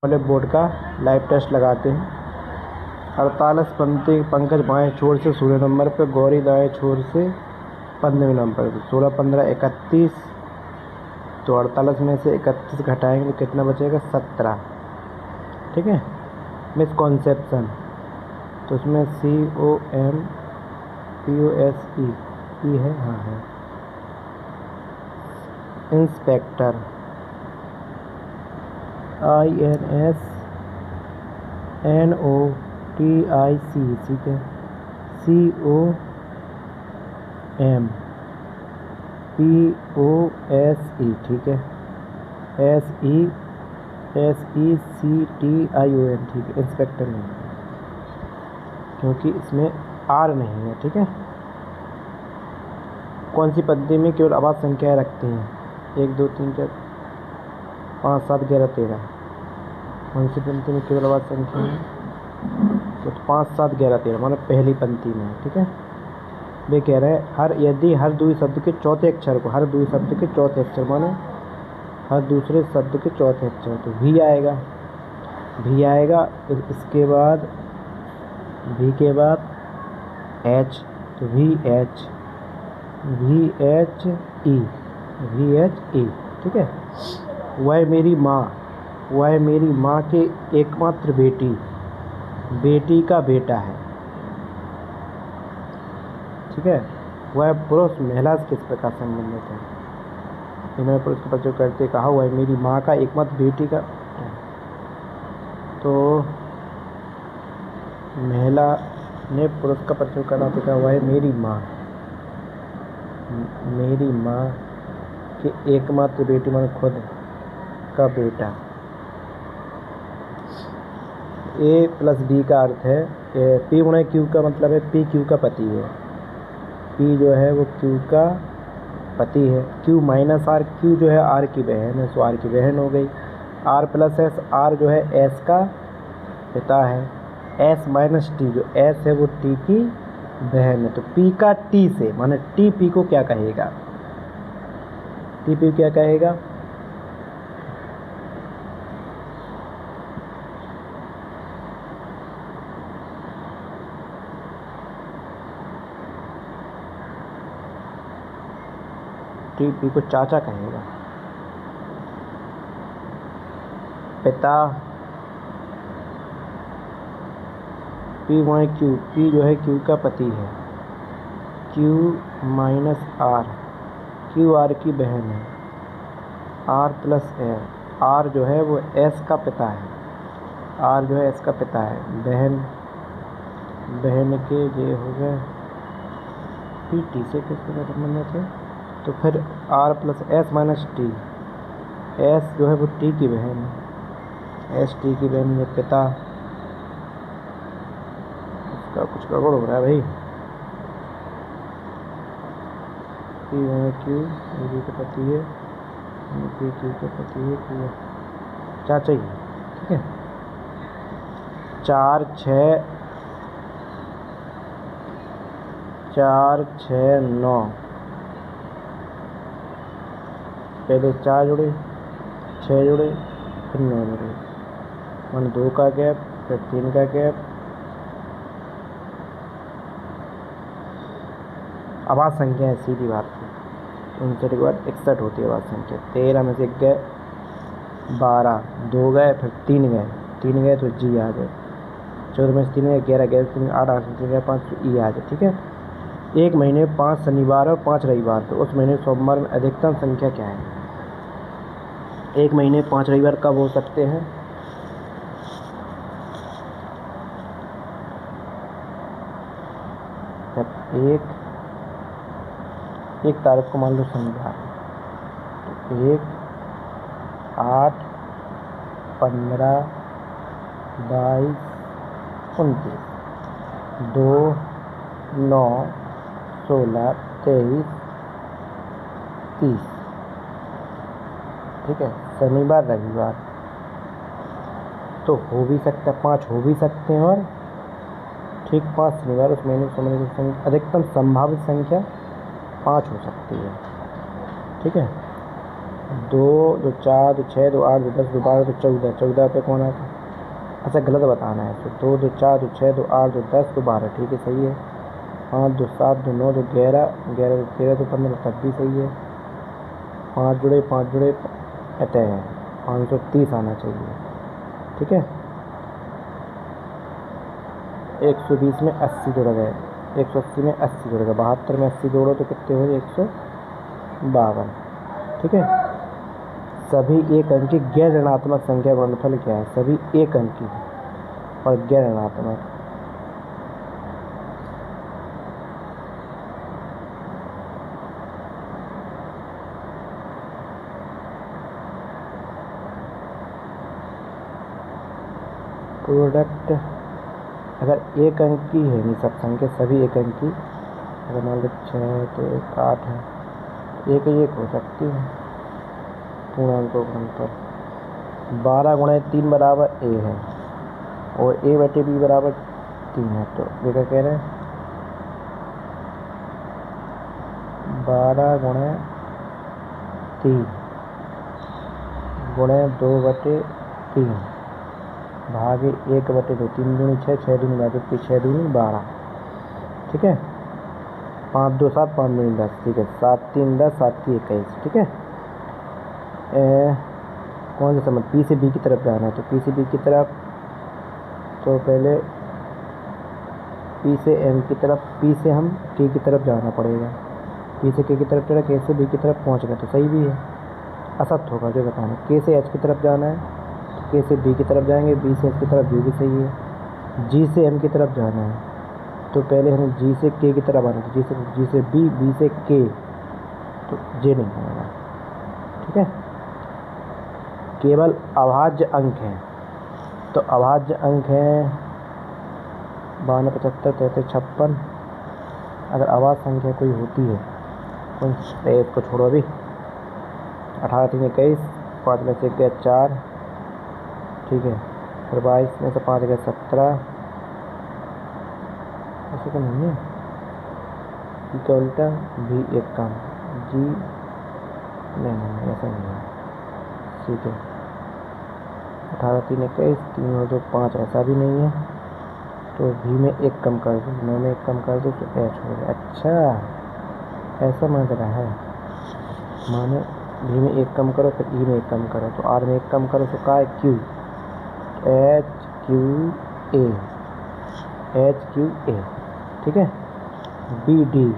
वाले बोर्ड का live test लगाते हैं। 48 पंकज बाएं छोर से 16 नंबर पे, गौरी दाएं छोर से 15वें नंबर पे। 16 15 31, तो 48 में से 31 घटाएंगे तो कितना बचेगा? 17। ठीक है। मिसकॉन्सेप्शन, तो उसमें COMPOSE है, हाँ है। इंस्पेक्टर INSNOTIC, ठीक है। COMPOSE, ठीक है। SECTION, ठीक है। इंस्पेक्टर नहीं, क्योंकि इसमें R नहीं है। ठीक है। कौन सी पद्धति में केवल आवाज़ संख्याएं रखते हैं? 1 2 3 4 5 7 11 13। कौन सी पंक्ति में केवल आवाज़ संख्या है? तो 5 7 11 13 माने पहली पंक्ति में है। ठीक है। वे कह रहे हैं यदि हर दूसरे शब्द के चौथे अक्षर को, हर दूसरे शब्द के चौथे अक्षर माने हर दूसरे शब्द के चौथे अक्षर, तो V आएगा। इसके बाद V के बाद H, तो VHE, ठीक है। वह मेरी माँ के एकमात्र बेटी का बेटा है। ठीक है। वह पुरुष महिला से किस प्रकार संबंधित है? इन्होंने पुरुष का परिचय करते कहा वह मेरी माँ का एकमात्र बेटी का, तो महिला ने पुरुष का परिचय करना तो कहा वह मेरी माँ के एकमात्र बेटी माने खुद का बेटा। A + B का अर्थ है P × Q का मतलब है P Q का पति है। P जो है वो Q का पति है। Q - R, Q जो है R की बहन है, सो R की बहन हो गई। R + S, R जो है S का पिता है। S - T, जो S है वो T की बहन है। तो P का T से माने TP को क्या कहेगा? TP क्या कहेगा? TP को चाचा कहेगा। पिता P × Q, P जो है Q का पति है। Q - R, Q R की बहन है। R + S, R जो है वो S का पिता है। R जो है S का पिता है। बहन के ये हो गए T से किस प्रकार संबंधित है? तो फिर R + S - T, S जो है वो T की बहन है। S T की बहन में पिता, इसका कुछ गड़बड़ हो रहा है भाई। P × Q, ये का पति है, P Q का पति है, चाचा ही है। ठीक है। 4 6 9, पहले 4 जुड़े, 6 जुड़े, फिर 9 जुड़े, मान 2 का गैप, फिर 3 का गैप। आवाज़ संख्या है, सीधी बात है। 59 के बाद 61 होती है आवाज़ संख्या। 13 में से 1 गए, 12, 2 गए, फिर 3 गए तो G आ गए। 14 में से 3 गए, 11 गए, 8 8 3 गए, 5 तो E आ जाए। ठीक है। एक महीने 5 शनिवार और 5 रविवार, तो उस महीने सोमवार में अधिकतम संख्या क्या है? एक महीने 5 रविवार कब हो सकते हैं? जब एक तारीख को मान लो शनिवार, तो 1 8 15 22 29, 2 9 16 23 30। ठीक है। शनिवार रविवार तो हो भी सकता है, 5 हो भी सकते हैं, और ठीक 5 शनिवार उस महीने की अधिकतम संभावित संख्या 5 हो सकती है। ठीक है। 2 2 4 2 6 2 8 2 10 2 12 2 14, 14 पे कौन आता? अच्छा गलत बताना है। तो 2 2 4 2 6 2 8 2 10 2 12, ठीक है सही है। 5 2 7 2 9 2 11, 11 2 13 2 15, तब भी सही है। 5 जुड़े 5 जुड़े अतः है 530 आना चाहिए, ठीक है। 120 में 80 जुड़ गए, 180 में 80 जुड़ गए, 72 में 80 जोड़ो तो कितने हो गए? 152, ठीक है। सभी एक अंकी गैर ऋणात्मक संख्या गुणनफल क्या है? सभी एक अंकी और गैर ऋणात्मक। प्रोडक्ट अगर एक अंकी है, नहीं सब संख्या सभी एक अंकी, अगर मान लो 6 तो 1 8 है, एक हो सकती है पूर्णांकों गुणनफल। 12 गुणे 3 बराबर ए है और ए बटे बी बराबर 3 है, तो ये क्या कह रहे हैं? 12 गुणे 3 गुणे 2 बटे 3 भागे 1 बटे 2, 3 दूनी 6, 6 दूनी 12, 6 दूनी 12, ठीक है। 5 2 7, 5 दूनी 10, ठीक है। 7 3 10, 7 3 21, ठीक है। कौन सा समझ? पी से बी की तरफ जाना है, तो पी से बी की तरफ, तो पहले पी से एम की तरफ, पी से हम के की तरफ जाना पड़ेगा। पी से के की तरफ चढ़ा, के से बी की तरफ पहुंच गए तो सही भी है, असत्य होगा जो बताना। के से एच की तरफ जाना है, तो के से बी की तरफ जाएंगे, बी से एच की तरफ, ये भी सही है। जी से एम की तरफ जाना है, तो पहले हमें जी से के की तरफ आना है, जी से बी, बी से के, तो जे नहीं आएगा, ठीक है। केवल अभाज्य अंक हैं, तो अभाज्य अंक हैं 52 75 33 56। अगर अभाज्य संख्या कोई होती है, कोई इसको छोड़ो अभी, 18 3 21, 5 में से 1 गया 4, ठीक है। फिर 22 में से 5 गया 17, ऐसे तो नहीं है, क्या उल्टा भी एक कम, जी नहीं ऐसा नहीं है, ठीक है। 18 3 21, 3 और 2 5, ऐसा भी नहीं है, तो भी में एक कम कर दो, 9 में एक कम कर दो तो एच हो गया। अच्छा ऐसा मान रहा है, माने भी में एक कम करो फिर ई में एक कम करो, तो आर में एक कम करो तो का है क्यू, एच क्यू ए, ठीक है। बी डी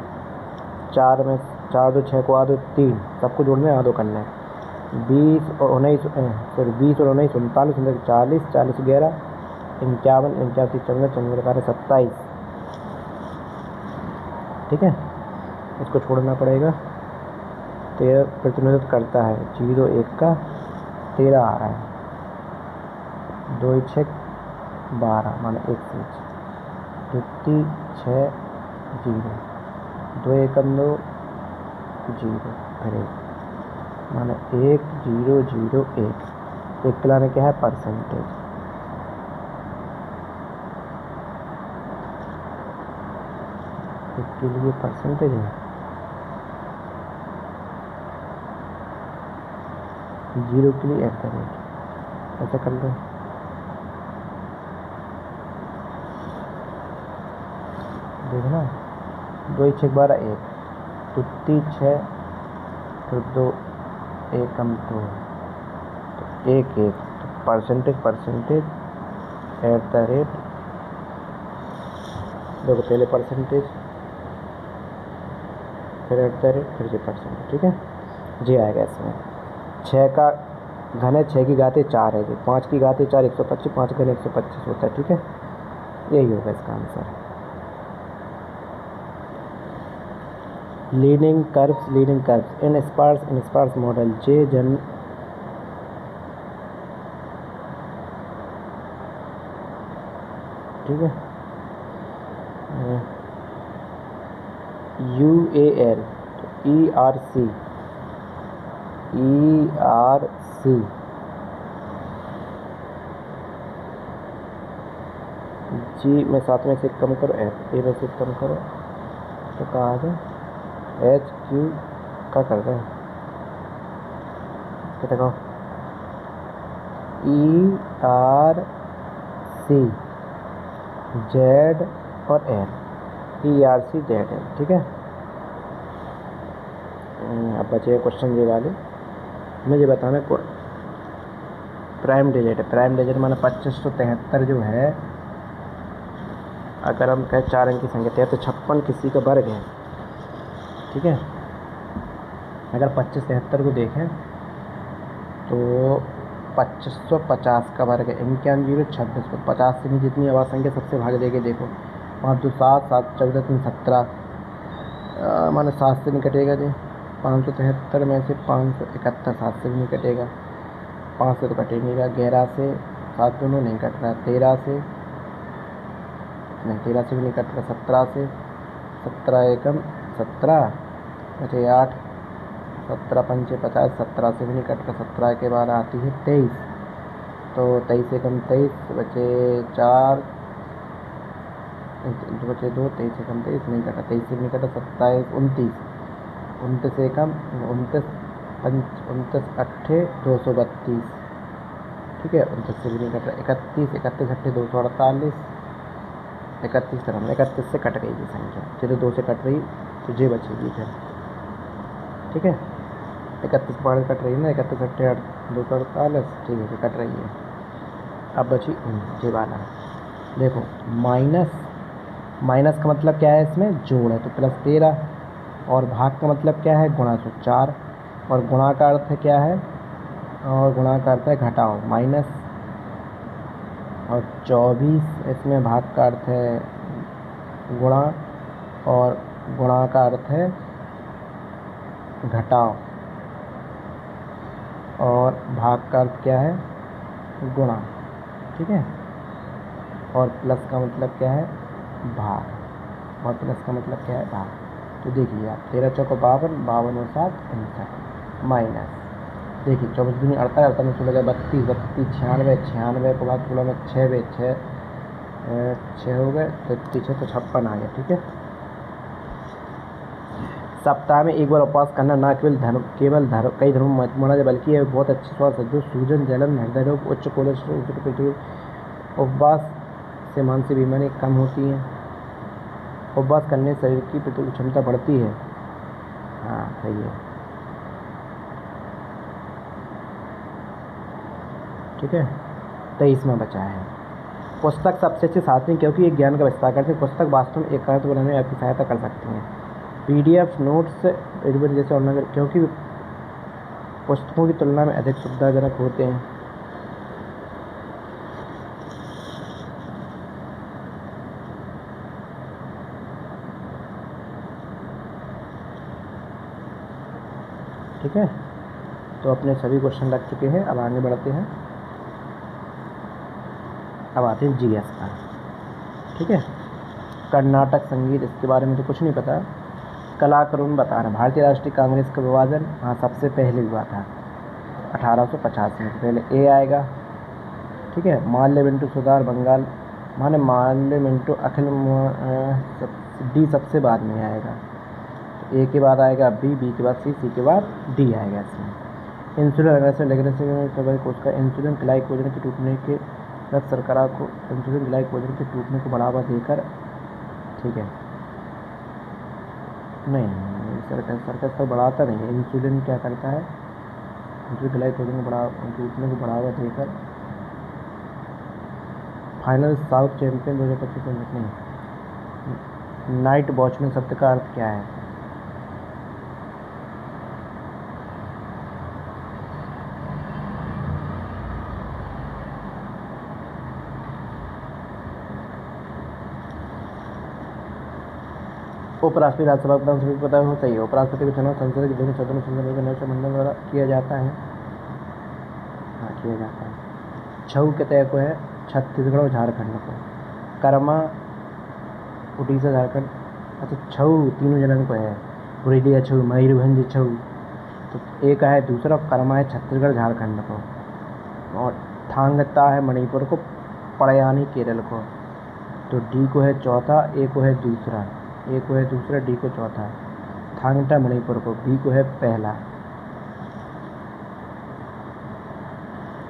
4 में 4 2 6 को आदो 3, सबको जोड़ने आदो करना है। 20 और 19 सॉरी 20 और 19 39 40 40 11 51 51 54 54 27, ठीक है। इसको छोड़ना पड़ेगा, 13 प्रतिनिधित्व करता है 0 1 का 13 आ रहा है, 2 6 12 माने 1 से 2 6 0, 2 1 2 0 फिर 1 माने 1 0 0 1, एक लाने क्या है? परसेंटेज। इसके लिए परसेंटेज है, 0 के लिए एट द रेट, ऐसा कर लो। देखना 2 6 12 1, 2 6 तो 2 1 2, तो 1 1, तो परसेंटेज एट द रेट, देखो पहले परसेंटेज फिर एट द रेट फिर से परसेंटेज, ठीक है। जी आएगा इसमें। 6 का घन है, 6 की घातें 4 है जी, 5 की घातें 4 125, 5 घन 125 होता है, ठीक है। यही होगा इसका आंसर। लीडिंग कर्व्स इन स्पार्स मॉडल जे जन ठीक है। UAL तो ERC जी में 7 में से कम करो, एफ ए में से कम करो तो कहा आ जाए HQ का कर रहे हैं ये देखो ERC Z और L, ERC ZL, ठीक है। अब बचे क्वेश्चन ये वाले, मुझे बताना प्राइम डिजिट है। प्राइम डिजिट माना 2573 जो है, अगर हम कहें 4 अंक की संख्या तो 56 किसी का वर्ग है, ठीक है। अगर 2573 को देखें तो 2550 का वर्ग है, 91 26 को 50 से भी जितनी आवाज संख्या सबसे भाग देके देखो, 5 2 7 7 14 3 17, माना 7 से नहीं कटेगा जी। 573 में से 571 7 से भी नहीं कटेगा, 5 से तो कटे नहीं रहा, 11 से 7 दोनों नहीं कट रहा, 13 से नहीं, 13 से भी नहीं कट रहा, 17 से 17 एकम 17 बचे 8, 17 पंचे 50, 17 से भी नहीं कट रहा, 17 के बाद आती है 23, तो 23 एकम 23 बचे 4, बचे 2, 23 एकम 23 नहीं कटा, 23 से भी नहीं कटा, 27 29, 29 एकम 29 29 अट्ठे 232, ठीक है। 29 से भी नहीं कट रहा, 31 31 अट्ठे 248, 31 कर हमने 31 से कट गई ये संख्या, चलो 2 से कट रही तो ये बचेगी फिर, ठीक है। 31 बार कट रही है ना, 31 अट्ठे 248, ठीक है, कट रही है। अब बची ये वाला, देखो माइनस का मतलब क्या है, इसमें जोड़ है तो +13, और भाग का मतलब क्या है, गुणा, तो 4, और गुणा का अर्थ है क्या है, और गुणा का अर्थ है घटाओ, माइनस, और 24 इसमें भाग का अर्थ है गुणा, और गुणा का अर्थ है घटाओ, और भाग का अर्थ क्या है, गुणा, ठीक है। और प्लस का मतलब क्या है, भाग, और प्लस का मतलब क्या है, भाग। तो देखिए आप 13 चौको 52, 52 और 7 59, माइनस, देखिए 24 दूनी 48, 48 में 16 32, 32 96, 96 के बाद 16 में 6 हो गए, 36 तो 56 आ गया, ठीक है। सप्ताह में एक बार उपवास करना न केवल कई धर्मों में माना जाए, बल्कि यह बहुत अच्छी स्वास्थ्य है, जो सूजन, जलन, हृदय रोग, उच्च कोलेस्ट्रॉल, उच्च पेट्रोल, उपवास से मानसिक बीमारी कम होती हैं। उपवास करने से शरीर की प्रतिरोधक क्षमता बढ़ती है, हाँ सही है, ठीक है। 23 में बचा है, पुस्तक सबसे अच्छे साथी हैं क्योंकि एक ज्ञान का विस्तार करते हैं। पुस्तक वास्तव में एक अर्थ बनाने में आपकी सहायता कर सकती हैं। PDF नोट्स एडिटर जैसे ऑनलाइन, क्योंकि पुस्तकों की तुलना में अधिक सुविधाजनक होते हैं। ठीक है, तो अपने सभी क्वेश्चन रख चुके हैं, अब आगे बढ़ते हैं। अब आते हैं GS का, ठीक है। कर्नाटक संगीत, इसके बारे में तो कुछ नहीं पता। कलाकारों बता रहे हैं, भारतीय राष्ट्रीय कांग्रेस का विभाजन, हाँ सबसे पहले हुआ था 1885 में, पहले A आएगा, ठीक है। माल्य मिंटू सुधार बंगाल, माने माल्य मिंटू अखिल D सबसे बाद में आएगा, A के बाद आएगा B, B के बाद C के बाद D आएगा इसमें। इंसुलिन उसका इंसुलिन ग्लाइकोजन के टूटने के रक्त शर्करा को इंसुलिन ग्लाइकोजन के टूटने को बढ़ावा देकर, ठीक है, नहीं शर्करा तो बढ़ाता नहीं है, इंसुलिन क्या करता है, इंसुलिन ग्लाइकोजन को टूटने को बढ़ावा देकर। फाइनल साउथ चैंपियन 2025 नहीं। नाइट वॉचमैन शब्द का अर्थ क्या है, उपराष्ट्रपति राज्यसभा प्रधान सभी पता हो चाहिए। उपराष्ट्रपति का चुनाव संसद के दोनों सदनों संसद के नए मंडल द्वारा किया जाता है, हाँ किया जाता है। छऊ के तय को है छत्तीसगढ़ और झारखंड को, कर्मा उड़ीसा झारखंड, अच्छा छऊ तीनों जनन को है, पुरुलिया छऊ, मयूरभंज छऊ, तो एक है दूसरा, कर्मा है छत्तीसगढ़ झारखंड को, और थांगता है मणिपुर को, पड़यानी केरल को, तो D को है चौथा, A को है दूसरा, A को है दूसरा, D को चौथा, थांगटा मणिपुर को, B को है पहला,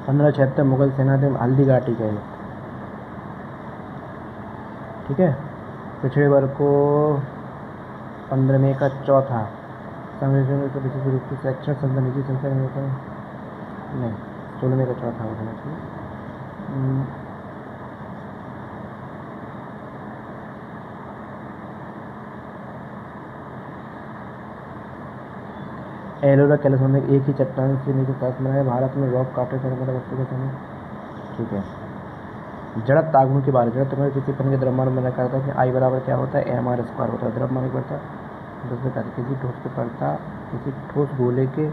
1576 मुगल सेना थे हल्दी घाटी गए। ठीक है। पिछड़े वर्ग को 15 मई का चौथा संविधान को विशेष रूप से शैक्षणिक संस्था निजी संस्था नहीं 16 मई का चौथा होना चाहिए। एलोरा कैलिफोर्निया में एक ही चट्टान से नीचे साथ बनाया। भारत में रॉक काटे करने वाला वस्तु का समय। ठीक है। जड़त तागुण के बारे में जड़त में किसी फन के द्रव्यमान में करता है कि आई बराबर क्या होता है mr स्क्वायर होता है। द्रव्यमान बढ़ता दूसरे कार्य किसी ठोस के पड़ता किसी ठोस गोले के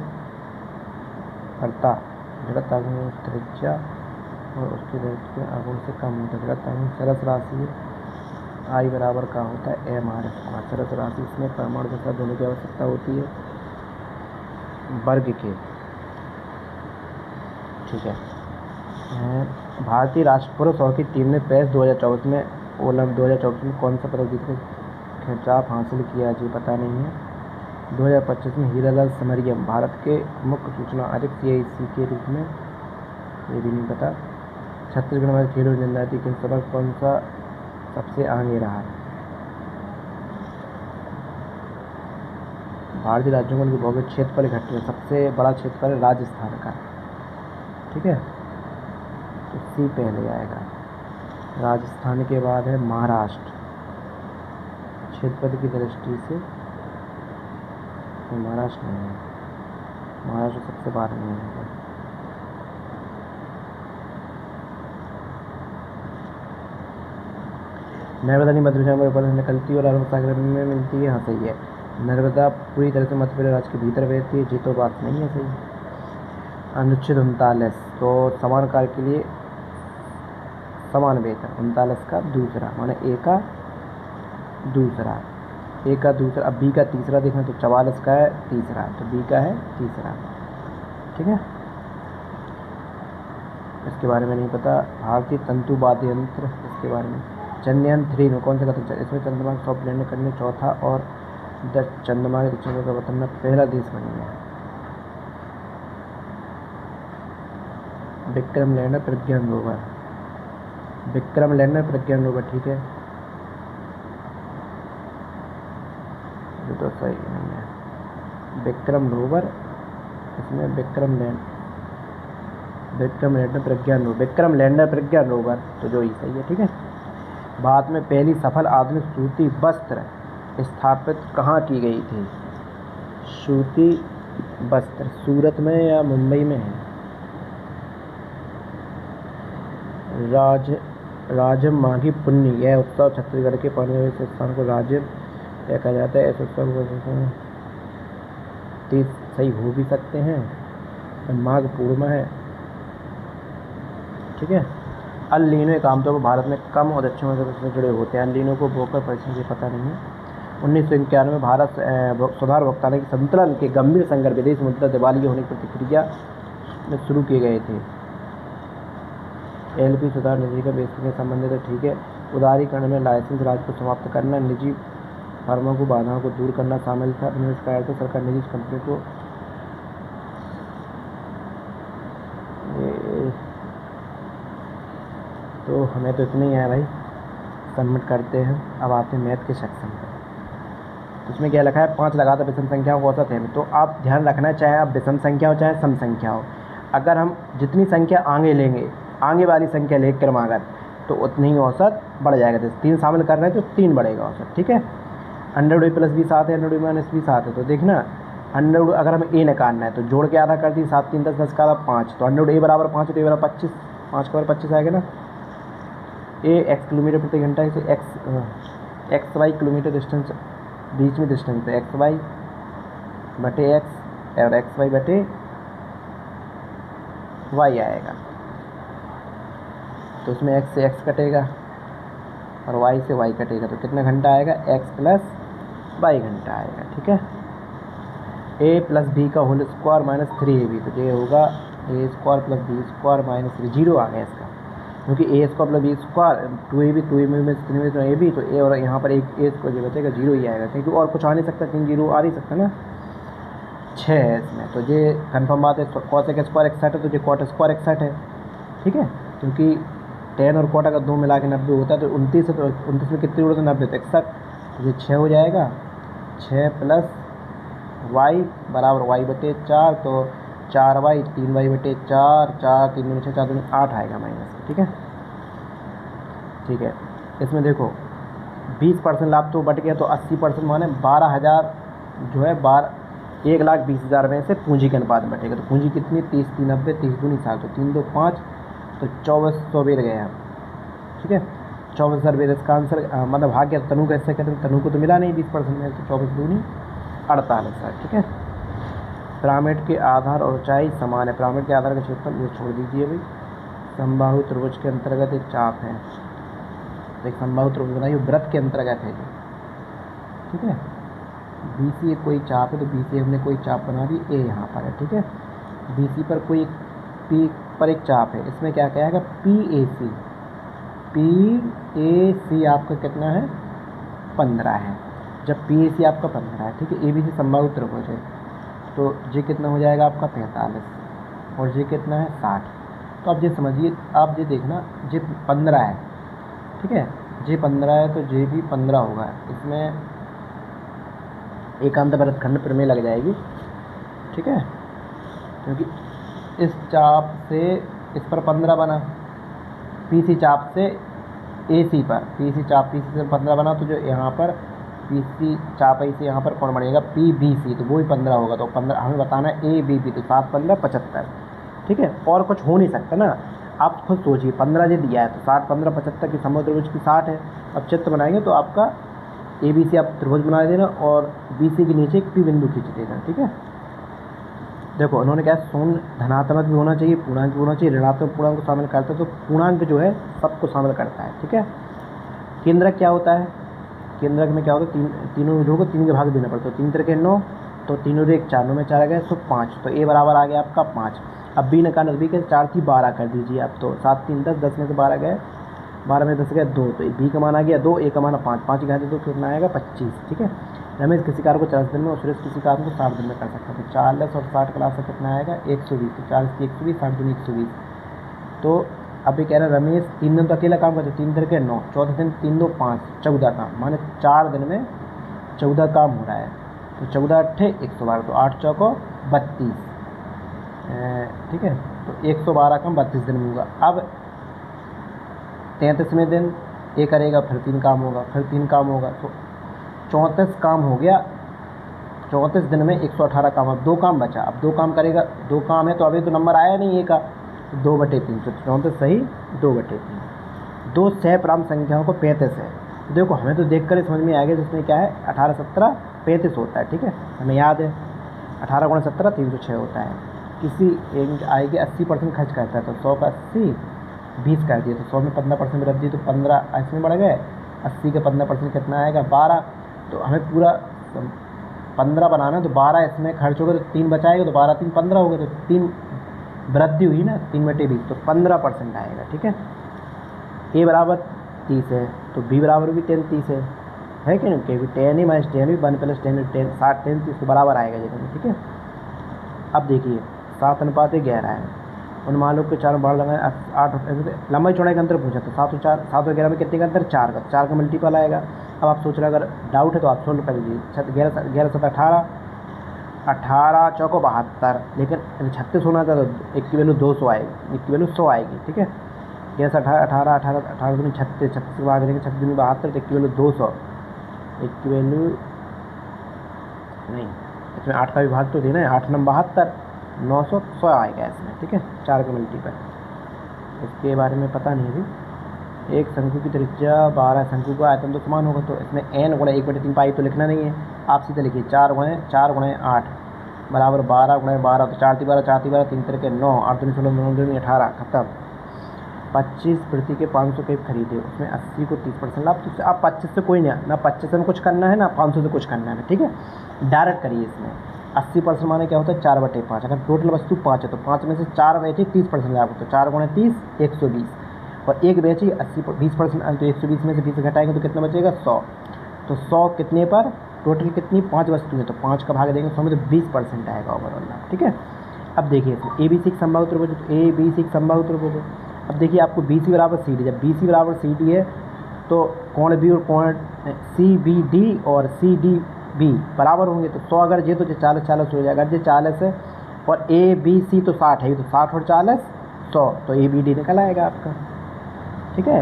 पड़ता जड़त तागुण त्रिज्या और उसके के आगुण से कम होता है। जड़त तागुण सरस राशि आई बराबर का होता है mr स्क्वायर। सरस राशि इसमें परमाणु के साथ होने की आवश्यकता होती है वर्ग के। ठीक है। भारतीय राष्ट्र पुरुष हॉकी टीम ने पेरिस 2024 में ओलंपिक 2024 में कौन सा पदक जीतकर खिताब हासिल किया जी पता नहीं है। 2025 में हीरालाल समरियम भारत के मुख्य सूचना आयुक्त CIC के रूप में, ये भी नहीं पता। छत्तीसगढ़ में खेलो जनजाति के सबक कौन सा सबसे आगे रहा। भारतीय राज्यों को उनके भौगोलिक क्षेत्रफल घटने सबसे बड़ा क्षेत्रफल राजस्थान का। ठीक है। तो सी पहले आएगा। राजस्थान के बाद है महाराष्ट्र। क्षेत्रफल की दृष्टि से महाराष्ट्र नहीं है, महाराष्ट्र सबसे बाद में है। नर्मदा नदी मध्य प्रदेश में निकलती है और अरब सागर में मिलती है। हाँ सही है। नर्मदा पूरी तरह से मध्य प्रदेश राज्य के भीतर बहती है। जी तो बात नहीं है सही। अनुच्छेद 39 तो समान कार्य के लिए समान वेतन 39 का दूसरा माने ए का दूसरा अब बी का तीसरा देखें तो 44 का है तीसरा तो बी का है तीसरा। ठीक है। इसके बारे में नहीं पता। भारतीय तंतु वाद्य यंत्र इसके बारे में चंद्रयान 3 में कौन सा कदम इसमें चंद्रमा का सॉफ्ट लैंडिंग करने चौथा और चंद्रमा के दक्षिण का वतन में पहला देश बन गया। विक्रम लैंडर प्रज्ञान रोवर ठीक है। ये तो सही नहीं है। विक्रम रोवर इसमें विक्रम लैंडर प्रज्ञान रोवर तो जो ही सही है। ठीक है। भारत में पहली सफल आधुनिक सूती वस्त्र स्थापित कहाँ की गई थी। सूती वस्त्र सूरत में या मुंबई में है। राजम माघी पुन्नी यह उत्सव छत्तीसगढ़ के पानी स्थान को राजम कहा जाता है। इस उत्सव को 30 सही हो भी सकते हैं। माघ पूर्णिमा है। ठीक है। अल नीनो एक आमतौर पर भारत में कम और दक्षिण से जुड़े होते हैं। अल नीनो को बोकर परिचय से पता नहीं है। 1991 में भारत सुधार भुगतान के संतुलन के गंभीर संकट विदेश मुद्रा दिवालिया होने की प्रतिक्रिया में शुरू किए गए थे। LP सुधार निजी का बेसिक में संबंधित है। ठीक है। उदारीकरण में लाइसेंस राज को समाप्त करना निजी फर्मों को बाधाओं को दूर करना शामिल था। निवेशकार को सरकार निजी कंपनी को तो हमें तो इतना ही है भाई। सबमिट करते हैं। अब आते हैं मैथ के सेक्शन पर। तो इसमें क्या लिखा है 5 लगातार विषम संख्याओं का औसत है। तो आप ध्यान रखना चाहे आप विषम संख्या हो चाहे सम संख्या हो, अगर हम जितनी संख्या आगे लेंगे आगे वाली संख्या लेकर क्रमागत तो उतनी ही औसत बढ़ जाएगा। जैसे 3 शामिल कर रहे हैं तो 3 बढ़ेगा औसत। ठीक है। √a + b 7 है √b - b 7 है। तो देखना अगर हमें a निकालना है तो जोड़ के आधा कर दी 7 3 10 10 का 5 तो √a बराबर 5 तो a बराबर 25 5 का बराबर 25 आएगा ना। a x किलोमीटर प्रति घंटा है। x y किलोमीटर डिस्टेंस बीच में डिस्टेंस है x y बटे x और x y बटे y आएगा। तो इसमें x से x कटेगा और y से y कटेगा तो कितना घंटा आएगा x + y घंटा आएगा। ठीक है। a + b का होल स्क्वायर - 3ab तो ये होगा a² + b² - 3 0 आ गया इसका क्योंकि a² + b² 2ab 2ab में 3 में तो ab तो a और यहाँ पर एक a को जो बचेगा 0 ही आएगा क्योंकि और कुछ आ नहीं सकता 3 0 आ नहीं सकता ना। 6 है इसमें, तो ये कन्फर्म बात है। कॉसेक स्क्वायर 61 है तो ये कॉट स्क्वायर 61 है, ठीक है, क्योंकि टेन और कॉट अगर 2 मिला के 90 होता है तो 29 है, तो 29 में कितनी उड़े तो 90 तो 61, तो ये 6 हो जाएगा। 6 प्लस वाई बराबर वाई बटे 4, तो 4y 3y बटे 4, 4 3 दूनी 6 4 दूनी 8 आएगा माइनस, ठीक है। ठीक है, इसमें देखो 20% लाभ तो बट गया, तो 80% माने 12,000 जो है 1,20,000 में से पूंजी के अनुपात में बटेगा। तो पूंजी कितनी 30 3 90 30 दूनी 60, तो 3 2 5, तो 2400 बेर गए हम, ठीक है। 24,000 बेर इसका आंसर, मतलब भाग गया। तनु कैसे कहते हैं, तनु को तो मिला नहीं 20% में, तो 24 दूनी 48 है, ठीक है। पिरामिड के आधार और ऊंचाई समान है। पिरामिड के आधार का क्षेत्रफल ये छोड़ दीजिए भाई। समबाहु त्रिभुज के अंतर्गत एक चाप है, एक समबाहु त्रिभुज बनाइए, वृत्त के अंतर्गत है, ठीक है। BC कोई चाप है, तो BC हमने कोई चाप बना दी, A यहाँ पर है, ठीक है। BC पर कोई P पर एक चाप है, इसमें क्या कहेगा PAC। PAC आपका कितना है 15 है, जब PAC आपका 15 है, ठीक है। ABC समबाहु त्रिभुज है, तो ये कितना हो जाएगा आपका 45, और ये कितना है 60। तो आप ये समझिए, आप ये देखना, ये 15 है, ठीक है, ये 15 है, तो ये भी 15 होगा। इसमें एकांत वृत्तखंड प्रमेय लग जाएगी, ठीक है, क्योंकि इस चाप से इस पर 15 बना, PC चाप से AC पर, PC चाप PC से 15 बना, तो जो यहाँ पर PC चाप से यहाँ पर कौन बनेगा PBC, तो वो ही 15 होगा। तो 15 हमें बताना है ABB, तो 7 15 75, ठीक है। और कुछ हो नहीं सकता ना, आप खुद सोचिए, 15 जो दिया है तो 60 15 75 की समबाहु त्रिभुज की 60 है। अब चित्र बनाएंगे तो आपका ABC आप त्रिभुज बना देना और BC के नीचे एक P बिंदु खींच देना, ठीक है। देखो उन्होंने क्या, शून्य धनात्मक भी होना चाहिए, पूर्णांक भी होना चाहिए, ऋणात्मक पूर्णांक को शामिल करता है, तो पूर्णांक जो है सबको शामिल करता है, ठीक है। केंद्रक क्या होता है, केंद्रक में क्या होता है, तीनों जो को 3 के भाग देना पड़ता है। 3 3 9, तो 3 और 1 4, 9 में 4 आ गए, तो 5, तो A बराबर आ गया आपका 5। अब B निकालना, B के 4 थी 12 कर दीजिए आप, तो 7 3 10, 10 में से 12 गए, 12 में 10 गए 2, तो B का मान आ गया 2, A का मान 5, 5 घाते 2 कितना आएगा 25, ठीक है। रमेश किसी कार्य को 40 दिन में और सुरेश किसी कार्य को 60 दिन में कर सकता है, तो 40 और 60 क्लास से कितना आएगा 120, तो 40 की 120, 60 दूनी 120। तो अब ये कह रहा है रमेश 3 दिन तो अकेला काम करते, 3 3 9, चौथे दिन 3 2 5 14 काम, माने 4 दिन में 14 काम हो रहा है, तो 14 8 112, तो 8 चौको 32, ठीक है। तो 112 काम 32 दिन में होगा। अब 33वें दिन ये करेगा, फिर 3 काम होगा, फिर 3 काम होगा, तो 34 काम हो गया। 34 दिन में 118 काम, अब 2 काम बचा, अब 2 काम करेगा, 2 काम है, तो अभी तो नंबर आया नहीं A का, 2/3, तो 34 सही 2/3। 2 सहप्राम संख्याओं को 35 है। देखो हमें तो देख कर ही समझ में आ गया, जिसमें क्या है 18 17 35 होता है, ठीक है, हमें याद है 18 × 17 306 होता है। किसी एक आय के 80% खर्च करता है, तो 100 का 80 20 कर दिया, तो 100 में 15% वृद्धि, तो 15 इसमें बढ़ गए, 80 के 15% कितना आएगा 12, तो हमें पूरा 15 बनाना, तो 12 इसमें खर्च होगा, तो 3 बचाएगा, तो 12 3 15 होगा, तो 3 वृद्धि हुई ना 3/20, तो 15% आएगा, ठीक है। A बराबर 30 है, तो B बराबर भी 10 30 है कि नहीं, क्योंकि 10 ही माइनस 10 भी 1 + 10 10 60 10 30 के बराबर आएगा ये, ठीक है। अब देखिए 7:11 है, उन मानों के 4 बार लगाए 8 लंबाई चौड़ाई का अंतर पूछा, तो 7 और 4 7 और 11 में कितने का अंतर 4 का मल्टीपल आएगा। अब आप सोच रहे अगर डाउट है तो आप सोल्व कर लीजिए। 11 7 18, 18 चौको 72, लेकिन 36 होना था तो 1 की वैल्यू 200 आएगी, 1 की वैल्यू 100 आएगी, ठीक है। 11 18 18 18 दूनी 36, 36 के बाद देंगे 36 दूनी 72, 1 की वैल्यू 200, 1 की वैल्यू नहीं, इसमें 8 का भी भाग तो देना है, 8 9 72, 900 100 आएगा इसमें, ठीक है, 4 का मल्टीपल। इसके बारे में पता नहीं अभी। एक शंकु की त्रिज्या 12, शंकु का आयतन तो समान होगा, तो इसमें n × 1/3 पाई तो लिखना नहीं है, आप सीधे लिखिए 4 × 8 बराबर 12 × 12, तो 4 × 12 4 × 12 3 × 9, 8 दूनी 16 9 दूनी 18, खत्म। 25 प्रति के 500 के खरीदे, उसमें 80 को 30% लाभ, तो आप 25 से कोई नहीं, ना 25 से कुछ करना है ना 500 से कुछ करना है, ठीक है। डायरेक्ट करिए इसमें। 80% माने क्या होता है 4/5, अगर टोटल वस्तु 5 है तो 5 में से 4 बेची 30% लाभ, तो 4 × 30 120, और 1 बेची 20%, तो 120 में से 20 घटाएंगे तो कितना बचेगा 100, तो 100 कितने पर टोटल कितनी 5 वस्तुएं, तो 5 का भाग देंगे 100 में तो 20% आएगा ओवरऑल लाभ। ठीक है, अब देखिए इसमें ए बी सी संभावित त्रिभुज, ए बी सी संभावित त्रिभुज है। अब देखिए आपको बी सी बराबर सी डी, जब बी सी बराबर सी डी है तो कोण बी और कोण सी बी डी और सी डी बी बराबर होंगे, तो 100 अगर ये तो 40 हो जाएगा, ये 40 है और ए बी सी तो 60 है, तो 60 और 40 100, तो ए बी डी निकल आएगा आपका। ठीक है,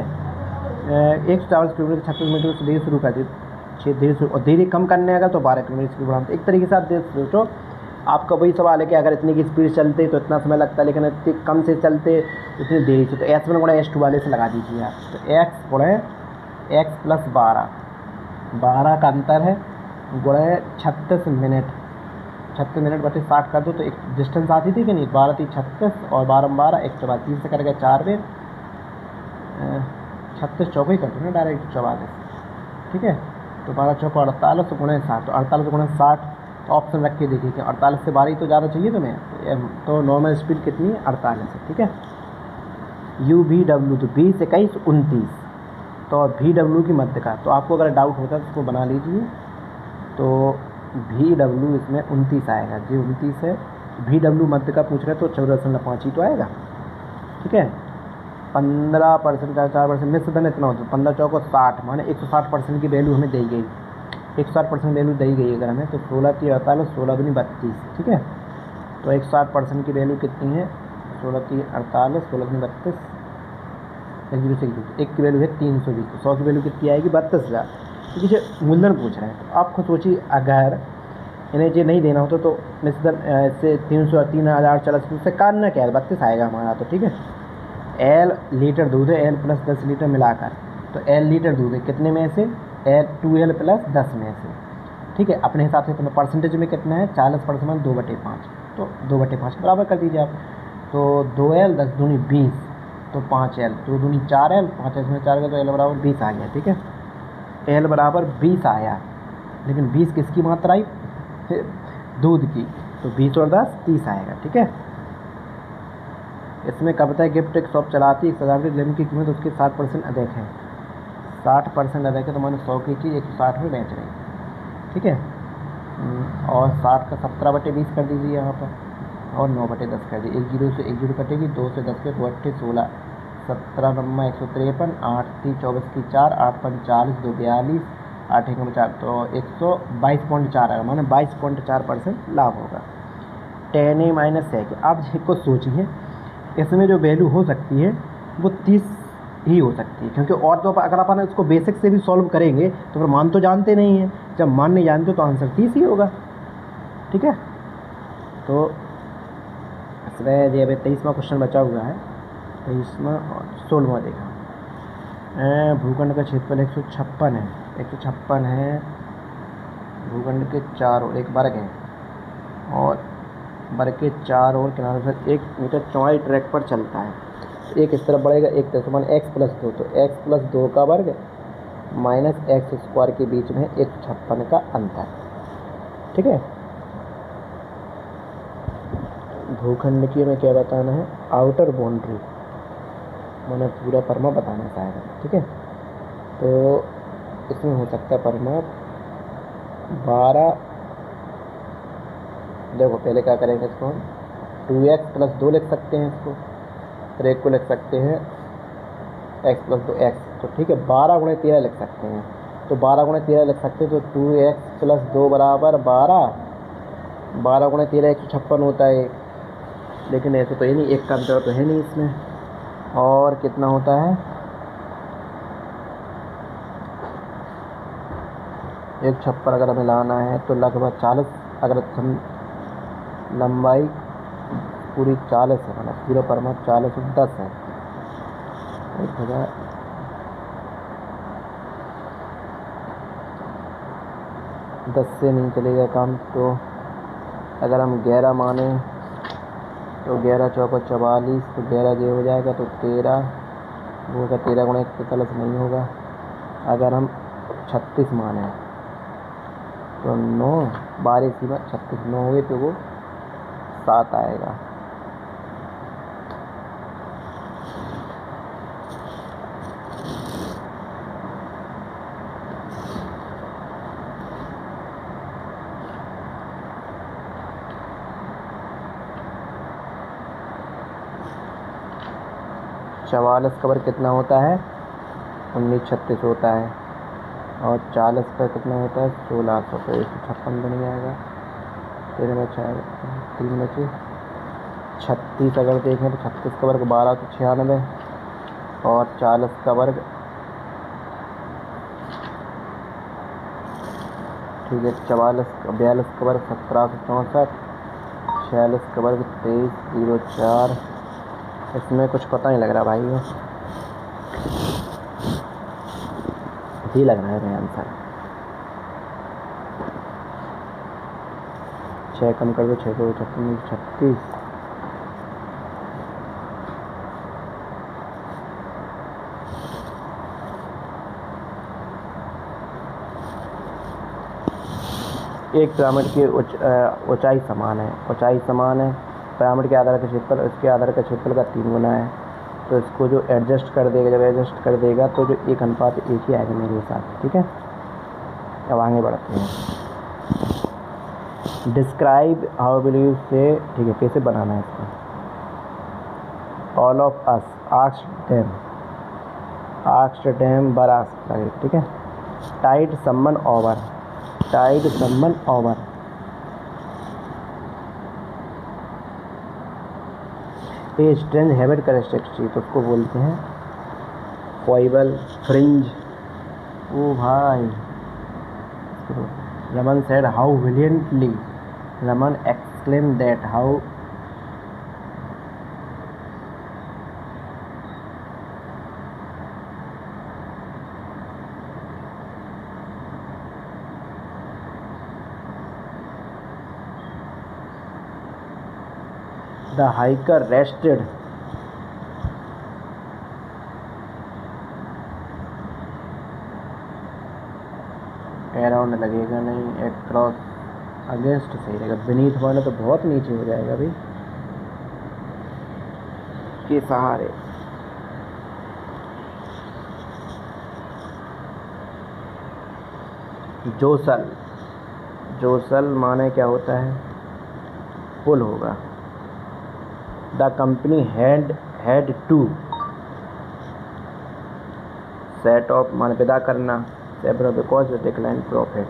140 किलोमीटर 36 मीटर से धीरे शुरू कर दी, धीरे शुरू, और धीरे कम करने आएगा तो 12 किलोमीटर स्पीड बढ़ाते। एक तरीके से आप सोचो, आपका वही सवाल है कि अगर इतनी की स्पीड चलते तो इतना समय लगता है, लेकिन इतनी कम से चलते इतनी देरी से, तो S1 गुणा S2 वाले से लगा दीजिए आप, तो x गुणा x प्लस 12 का अंतर है गुणा 36 मिनट, 36 मिनट बटे 60 कर दो तो एक डिस्टेंस आती थी कि नहीं, 12 थी 36 और 12 12 144, 3 से करेगा 4 में 36 चौको ही कर दो ना डायरेक्ट 44। ठीक है, तो 12 चौको 48 गुणा 60, तो 48 गुणा 60, तो ऑप्शन रख के देखिए कि 48 से 12 ही तो ज़्यादा चाहिए तुम्हें, तो नॉर्मल स्पीड कितनी है 48 है। ठीक है, यू वी डब्ल्यू तो 20 21 29, तो वी डब्ल्यू की मध्य का, तो आपको अगर डाउट होता है तो उसको बना लीजिए, तो वी डब्ल्यू इसमें 29 आएगा, जी 29 है, वी डब्ल्यू मध्य का पूछ रहे तो 14.5 ही तो आएगा। ठीक है, 15% 4% में से धन इतना होता है, 15 चौको 60, माने 160% की वैल्यू हमें दी गई, 160% वैल्यू दी गई अगर हमें, तो 16 3 48, 16 दूनी 32। ठीक है, तो 160% की वैल्यू कितनी है, 16 3 48, 16 दूनी 32, एक की वैल्यू है 320, तो 100 की वैल्यू कितनी आएगी 32,000। तो किसी मूलधन पूछ रहे हैं, तो आप खुद सोचिए अगर इन्हें ये नहीं देना होता तो निश्चित इससे 300 3040 उससे काटना क्या है, 32 आएगा हमारा। तो ठीक है, एल लीटर दूध है, एल प्लस 10 लीटर मिलाकर, तो एल लीटर दूध है कितने में से, एल 2L प्लस 10 में से। ठीक है, अपने हिसाब से तुम्हें परसेंटेज में कितना है 40%, 2/5, तो 2/5 बराबर कर दीजिए आप, तो 2L 10 दूनी 20, तो 5L 2 दूनी 4L, 5L में 4 गया तो L बराबर 20 आ गया। ठीक है, L बराबर 20 आया, लेकिन 20 किसकी मात्रा आई, दूध की, तो 20 और 10 30 आएगा। ठीक है, इसमें कविता गिफ्ट एक शॉप चलाती है, सजावटी लेम की कीमत उसके 60% अधिक है, 60% अधिक है, तो मैंने 100 की चीज़ 160 में बेच रही। ठीक है, और 60 का 17/20 कर दीजिए यहाँ पर, और 9/10 कर दीजिए, 1 0 से 1 0 कटेगी, 2 से 10 के 2 8 16, 17 9 153, 8 3 24 की 4, 8 5 40, 2 42, 8 1 4, तो 122.4 है, माने 22.4% लाभ होगा। 10A माइनस है कि आप इसको सोचिए, इसमें जो वैल्यू हो सकती है वो 30 ही हो सकती है, क्योंकि और तो अगर अपन इसको बेसिक से भी सॉल्व करेंगे तो फिर मान तो जानते नहीं हैं, जब मान नहीं जानते तो आंसर 30 ही होगा। ठीक है, तो इसमें ये अभी 23वां क्वेश्चन बचा हुआ है, 23वां और 16वां देखा। भूखंड का क्षेत्रफल 156 है, 156 है, भूखंड के 4 और एक वर्ग है, और वर्ग के 4 और किनारे पर 1 मीटर चौड़ाई ट्रैक पर चलता है, एक इस तरफ बढ़ेगा एक तरफ, मान x प्लस 2, तो x प्लस 2 का वर्ग माइनस एक्स स्क्वायर के बीच में 156 का अंतर। ठीक है, भूखंड की हमें क्या बताना है, आउटर बाउंड्री, मैंने पूरा परमा बताना चाहेगा। ठीक है, तो इसमें हो सकता है परमा 12, देखो पहले क्या करेंगे, इसको हम 2x प्लस 2 लिख सकते हैं इसको, फिर एक को लिख सकते हैं x प्लस 2x, तो ठीक है 12 गुणे 13 लिख सकते हैं, तो 12 गुणे 13 लिख सकते हैं, तो 2x प्लस 2 बराबर 12, 12 गुणे 13 156 होता है, लेकिन ऐसे तो है नहीं, एक का अंतर तो है नहीं इसमें, और कितना होता है 156 अगर हमें लाना है तो लगभग 40, अगर हम लंबाई पूरी 40 है, मतलब पूरा परमा 40 और 10 है, 1000 10 से नहीं चलेगा काम, तो अगर हम 11 माने तो 11 चौको 44, तो 11 ये हो जाएगा, तो 13 वो होगा, 13 गुणे 1 प्लस नहीं होगा। अगर हम 36 माने तो 9 12 सीमा 36 9 हुए, तो वो 7 आएगा। 44 का वर्ग कितना होता है? 1936 होता है। और 40 का कितना होता है? 1600। तो 156 बन जाएगा। 3 बचा, 3 बचे 36। अगर देखें तो 36 का वर्ग 1296 और 40 का वर्ग, ठीक है, 42 का वर्ग 1764, 46 का वर्ग 2304। इसमें कुछ पता नहीं लग रहा भाई, ये लग रहा है मेरा आंसर। 6 कम कर दो, 6 को 36। एक पिरामिड की ऊंचाई समान है, पिरामिड के आधार का क्षेत्रफल इसके आधार का क्षेत्रफल का 3 गुना है। तो इसको जो एडजस्ट कर देगा, जब एडजस्ट कर देगा तो जो 1:1 ही आएगा मेरे हिसाब से। ठीक है, अब आगे बढ़ते हैं। डिस्क्राइब हाउ विल यू से, ठीक है, कैसे बनाना है इसको। All of us asked them were asked, ठीक है। Tied someone over, a strange habit characteristic, तो उसको बोलते हैं फॉइबल, फ्रिंज। ओ भाई, Raman said how valiantly, Raman exclaim that how, the hiker rested, around लगेगा नहीं, एक्रॉस, अगेंस्ट सही रहेगा। बीनीथ वाला तो बहुत नीचे हो जाएगा भाई, के सहारे। जोसल माने क्या होता है? पुल होगा। The company had to set off माने पैदा करना, because decline profit.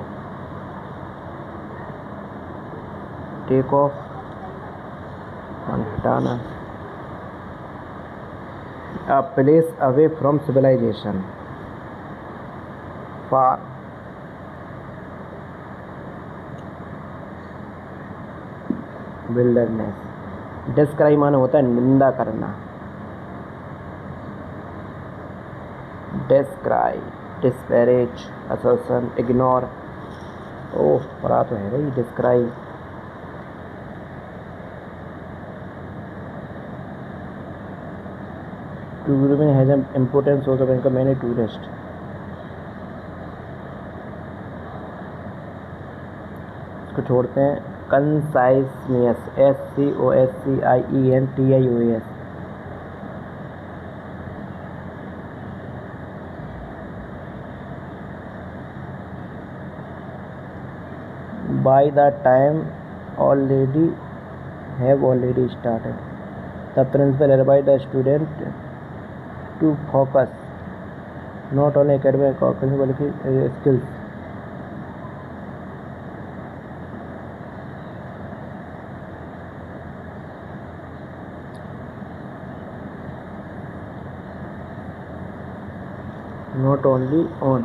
Take off माने हटाना। A place away from civilization, far. Wilderness. Describe माने होता है निंदा करना। Describe, disparage, assertion, ignore. Oh, पढ़ा तो है भाई। Describe, tourism has an important source of income many tourist. इसको छोड़ते हैं। Conscientious, SCOSCIENTIOUS, by the time already have already started. The principal advised the student to focus not on academic accomplishment बल्कि skills. Not only on.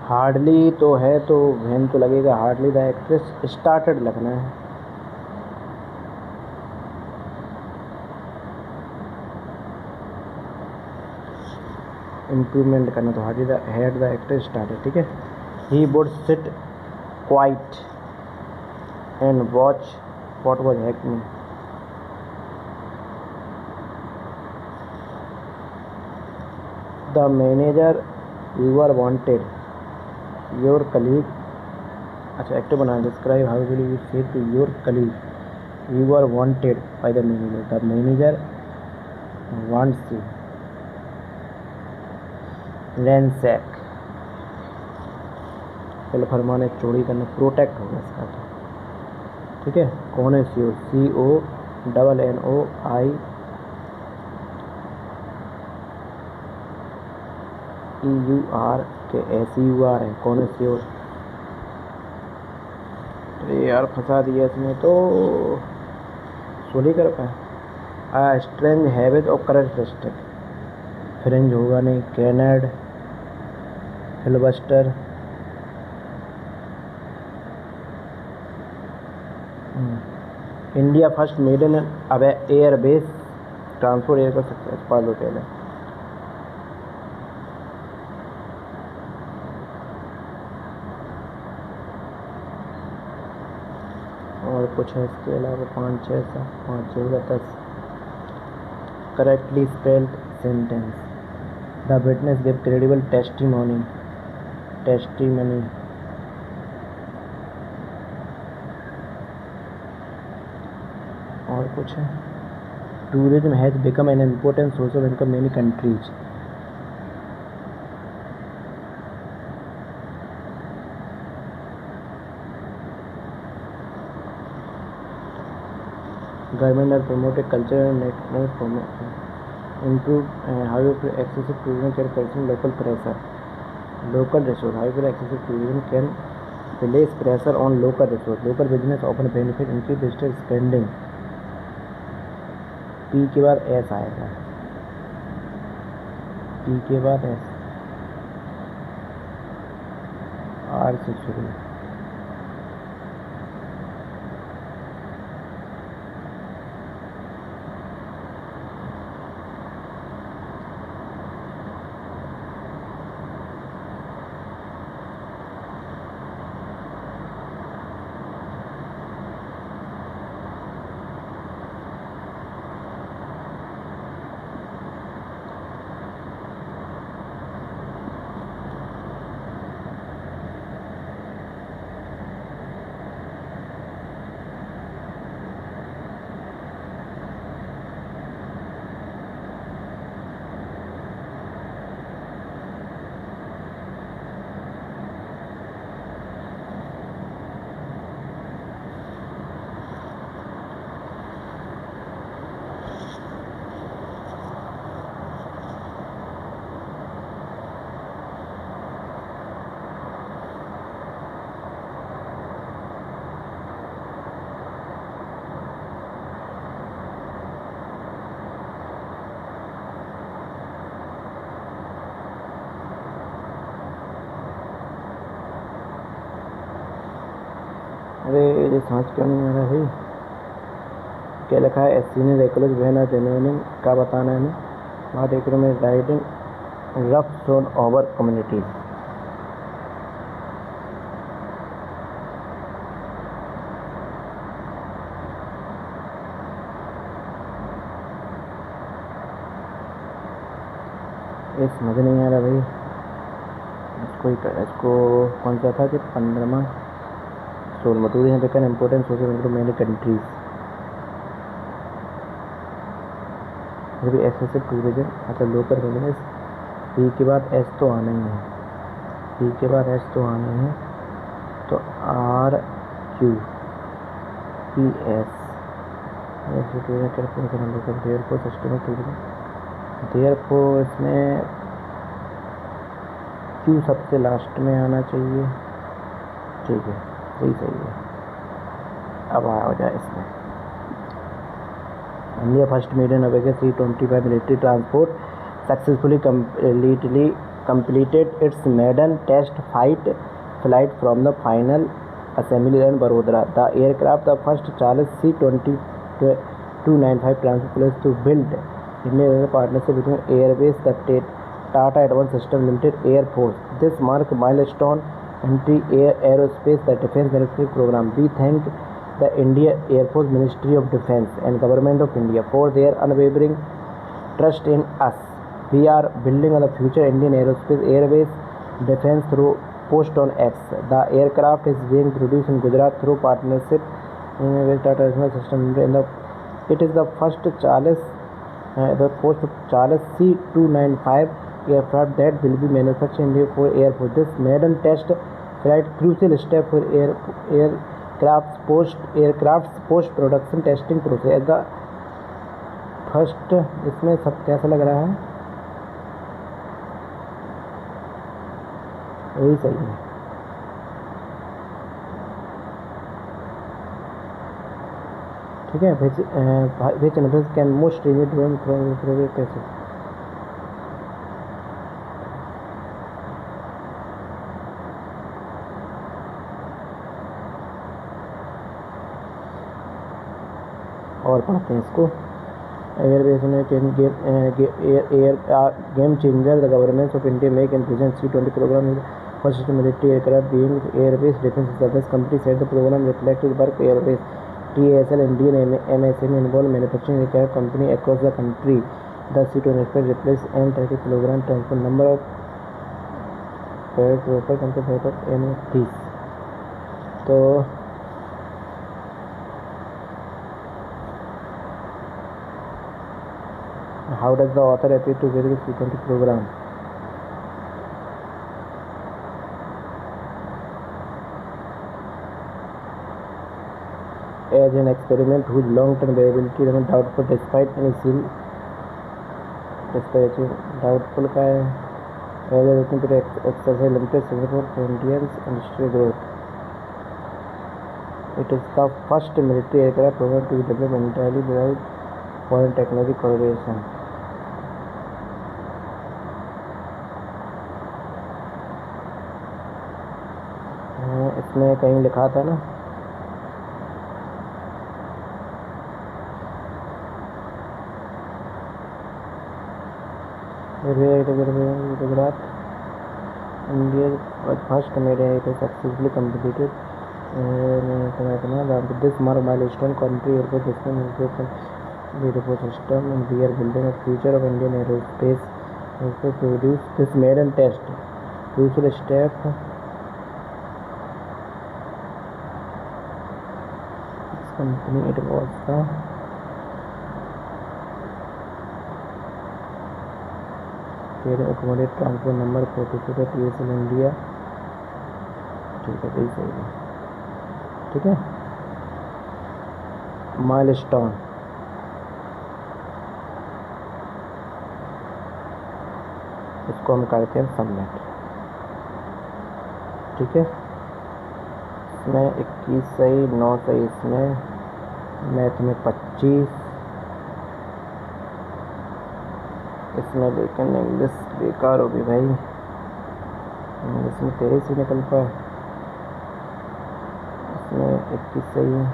Hardly तो है तो van तो लगेगा। Hardly the actress started लगना है। इम्प्रूवमेंट करना तो hardly the had the actress started, ठीक है। He would sit quiet and watch what was happening. The manager you are wanted your colleague, अच्छा एक्टिव बना। Describe how will you say to your colleague you are wanted by the manager. The manager wants you. Ransack, कल फरमाने चोरी करना, protect होगा इसका तो, ठीक है। कॉनोसियोर, CONNOIEUR के SEUR है कॉनोसियोर। अरे यार फंसा दिया इसमें तो, सोली कर पाए। स्ट्रेंज हैबिट और करेक्टरिस्टिक, फ्रिंज होगा नहीं, कैनेड, फिलबस्टर, इंडिया फर्स्ट मेडन अब एयर बेस ट्रांसपोर्ट एयर कर सकते हैं, पालो पहले। और कुछ है इसके अलावा, 5-6 correctly spelled sentence, the witness give credible testimony. और कुछ है, tourism has become an important source of income many countries. Government have promoted culture and network improved however excessive tourism can person local pressure. Local resource, however excessive tourism can place pressure on local resource. Local business often benefit increase visitor spending. P के बाद S आएगा, P के बाद S, R से शुरू। अरे ये समझ क्यों नहीं आ रहा भाई, क्या लिखा है? सीनियर एक्लोज बहना जेन्युइन का बताना है not economic riding rough zone over communities. ये समझ नहीं आ रहा भाई, इसको कौन सा था कि 15वां सोल मटूरी है बिकन important social income many countries. फिर भी एक्सेसिव टूरिज्म, अच्छा लोकल बिजनेस, पी के बाद एस तो आना ही है, पी के बाद एस तो आना ही है, तो R Q P S therefore system tourism, therefore इसमें Q सबसे लास्ट में आना चाहिए, ठीक है सही है। अब आ जाए इसमें, इंडिया फर्स्ट मेडन अवेगा C-25 military transport successfully completed its maiden test flight from the final assembly in Barodara. The aircraft, the first Charles C-295 transport to build in a partnership between Airbus, the Tata Advanced Systems Limited, Air Force. This marks milestone entry aerospace the defense manufacturing program. We thank the India Air Force, Ministry of Defense and Government of India for their unwavering trust in us. We are building on the future Indian aerospace airbase defense through Post on X. The aircraft is being produced in Gujarat through partnership with Tata Advanced Systems Limited. It is the first Charles C-295 aircraft that will be manufactured in India for Air Force. This maiden test right crucial step for aircraft post production testing process at the first. इसमें सब कैसा लग रहा है, यही सही है। ठीक है, which invest can most review from passage. और पढ़ते हैं इसको। एयरबेस ने game changer the government of India make and present C-20 programme first military aircraft being Airbus defence service company set the programme reflected work Airbus TASL Indian MSME involved manufacturing aircraft company across the country. The C-20 aircraft replaced M-30 program transfer number of proper control of M-30. तो how does the author appear to vary the C-20 program? As an experiment whose long-term viability remains doubtful despite initial doubtful का है, as a looking to exercise limited support for India's industrial growth. It is the first military aircraft program to be developed entirely without foreign technology collaboration. इसमें कहीं लिखा था ना, Gujarat India was first made a successfully completed this mark milestone country airport system airport system and we are building a future of Indian aerospace also produce this maiden test crucial step this company it was the accommodate transfer number 42 TASL India. ठीक है, यही सही है। ठीक है, milestone इसको हम करते हैं सबमिट। ठीक है, इसमें 21 सही, 9 सही, इसमें मैथ में 25, इसमें लेकिन इंग्लिश बेकार होगी भाई, इंग्लिश में 23 ही निकल पाए, इसमें 21 सही है।